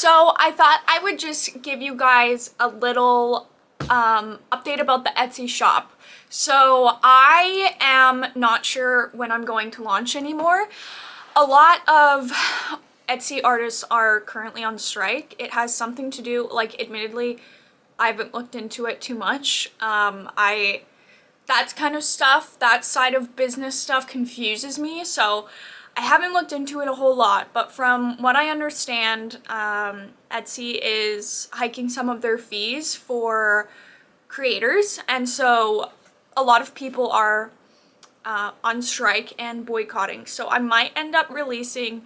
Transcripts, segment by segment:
So I thought I would just give you guys a little update about the Etsy shop. So I am not sure when I'm going to launch anymore. A lot of Etsy artists are currently on strike. It has something to do, like, admittedly, I haven't looked into it too much. That's kind of stuff, that side of business stuff confuses me, so I haven't looked into it a whole lot, but from what I understand, Etsy is hiking some of their fees for creators, and so a lot of people are on strike and boycotting. So I might end up releasing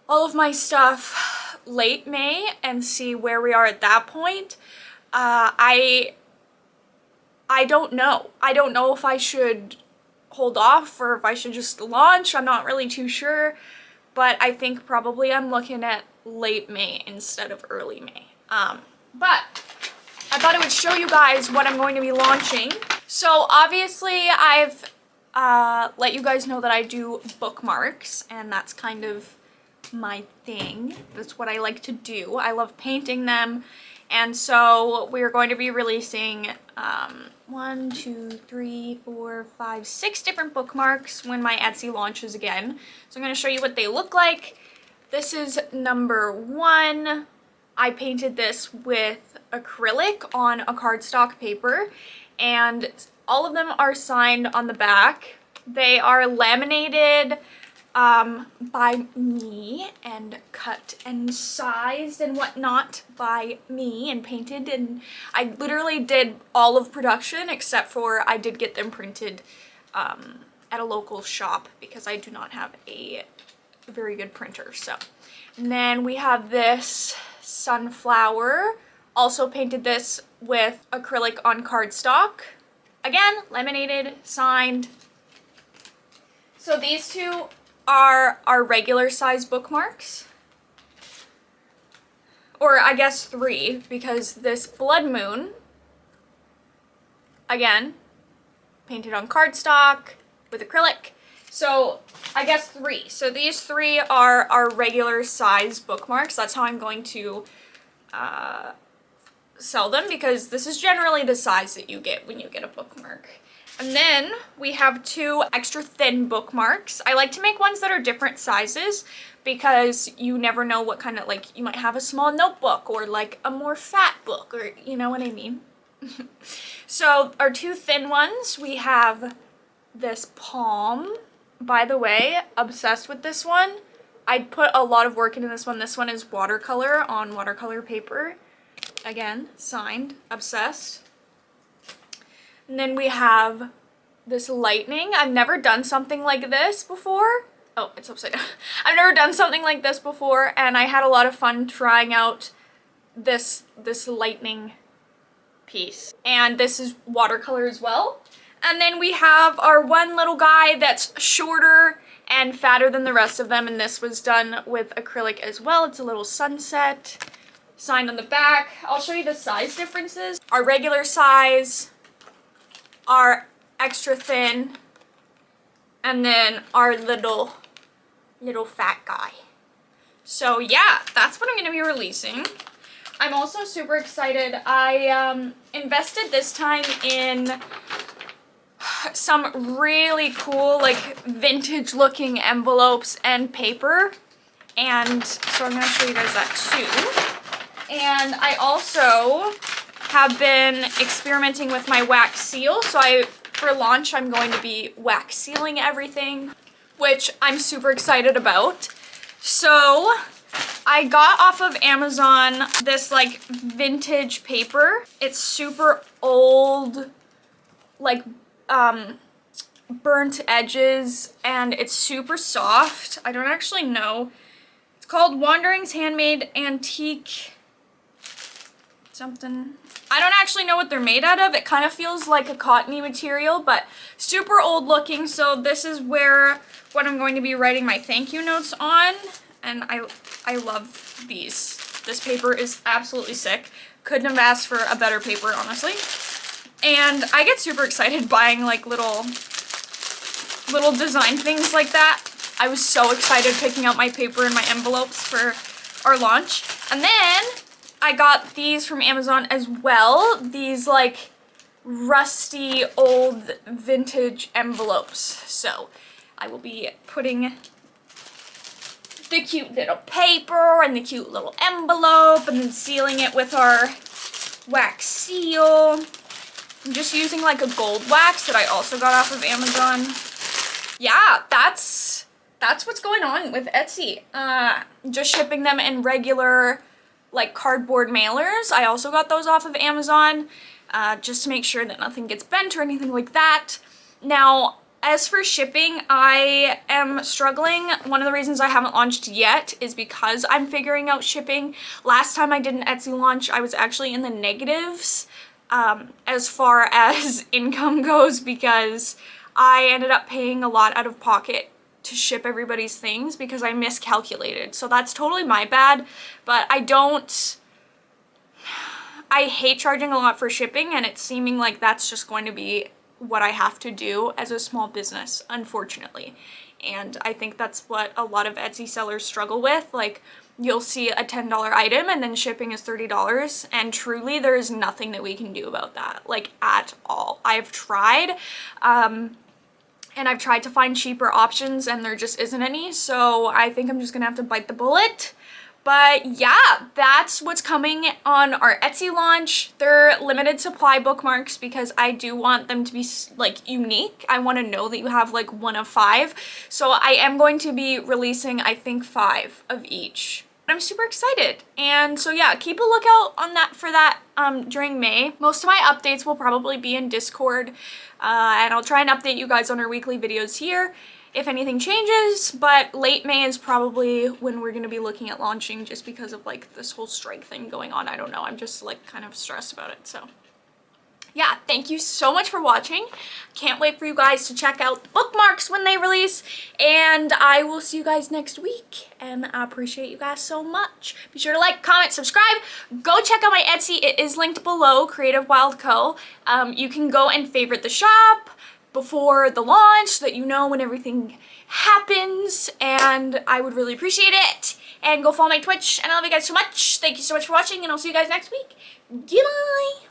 all of my stuff late May and see where we are at that point. I don't know. I don't know if I should hold off or if I should just launch. I'm not really too sure, but I think probably I'm looking at late May instead of early May. But I thought I would show you guys what I'm going to be launching. So obviously I've let you guys know that I do bookmarks, and that's kind of my thing. That's what I like to do. I love painting them, and so we're going to be releasing 1, 2, 3, 4, 5, 6 different bookmarks when my Etsy launches again. So I'm going to show you what they look like. This is number 1. I painted this with acrylic on a cardstock paper, and all of them are signed on the back. They are laminated by me and cut and sized and whatnot by me and painted, and I literally did all of production except for I did get them printed at a local shop because I do not have a very good printer. So, and then we have this sunflower. Also painted this with acrylic on cardstock. Again, laminated, signed. So these two are our regular size bookmarks. Or I guess 3, because this Blood Moon, again, painted on cardstock with acrylic. So I guess 3. So these 3 are our regular size bookmarks. That's how I'm going to sell them, because this is generally the size that you get when you get a bookmark. And then we have 2 extra thin bookmarks. I like to make ones that are different sizes because you never know what kind of, like, you might have a small notebook or like a more fat book, or you know what I mean. So our 2 thin ones, we have this palm. By the way, obsessed with this one. I put a lot of work into this one. This one is watercolor on watercolor paper. Again, signed, obsessed. And then we have this lightning. I've never done something like this before. Oh, it's upside down. I've never done something like this before, and I had a lot of fun trying out this lightning piece. And this is watercolor as well. And then we have our one little guy that's shorter and fatter than the rest of them, and this was done with acrylic as well. It's a little sunset, signed on the back. I'll show you the size differences. Our regular size, our extra thin, and then our little fat guy. So yeah, that's what I'm gonna be releasing. I'm also super excited. I invested this time in some really cool, like, vintage looking envelopes and paper, and so I'm gonna show you guys that too. And I also have been experimenting with my wax seal. So for launch, I'm going to be wax sealing everything, which I'm super excited about. So I got off of Amazon this like vintage paper. It's super old, like burnt edges, and it's super soft. I don't actually know. It's called Wandering's Handmade Antique something. I don't actually know what they're made out of. It kind of feels like a cottony material, but super old looking. So this is what I'm going to be writing my thank you notes on, and I love these. This paper is absolutely sick. Couldn't have asked for a better paper, honestly. And I get super excited buying like little design things like that. I was so excited picking out my paper and my envelopes for our launch. And then I got these from Amazon as well. These like rusty old vintage envelopes. So I will be putting the cute little paper and the cute little envelope and then sealing it with our wax seal. I'm just using like a gold wax that I also got off of Amazon. Yeah, that's what's going on with Etsy. Just shipping them in regular like cardboard mailers. I also got those off of Amazon just to make sure that nothing gets bent or anything like that. Now, as for shipping, I am struggling. One of the reasons I haven't launched yet is because I'm figuring out shipping. Last time I did an Etsy launch, I was actually in the negatives as far as income goes because I ended up paying a lot out of pocket to ship everybody's things because I miscalculated. So that's totally my bad, but I hate charging a lot for shipping, and it's seeming like that's just going to be what I have to do as a small business, unfortunately. And I think that's what a lot of Etsy sellers struggle with. Like, you'll see a $10 item and then shipping is $30, and truly there is nothing that we can do about that, like at all. I've tried, and I've tried to find cheaper options and there just isn't any, so I think I'm just gonna have to bite the bullet. But yeah, that's what's coming on our Etsy launch. They're limited supply bookmarks because I do want them to be like unique. I want to know that you have like one of 5. So I am going to be releasing, I think, 5 of each. I'm super excited. And so yeah, keep a lookout on that for that during May. Most of my updates will probably be in Discord, and I'll try and update you guys on our weekly videos here if anything changes, but late May is probably when we're gonna be looking at launching just because of like this whole strike thing going on. I don't know, I'm just like kind of stressed about it. So yeah, thank you so much for watching. Can't wait for you guys to check out the bookmarks when they release, and I will see you guys next week, and I appreciate you guys so much. Be sure to like, comment, subscribe. Go check out my Etsy. It is linked below, Creative Wild Co. You can go and favorite the shop before the launch so that you know when everything happens, and I would really appreciate it. And go follow my Twitch, and I love you guys so much. Thank you so much for watching, and I'll see you guys next week. Goodbye!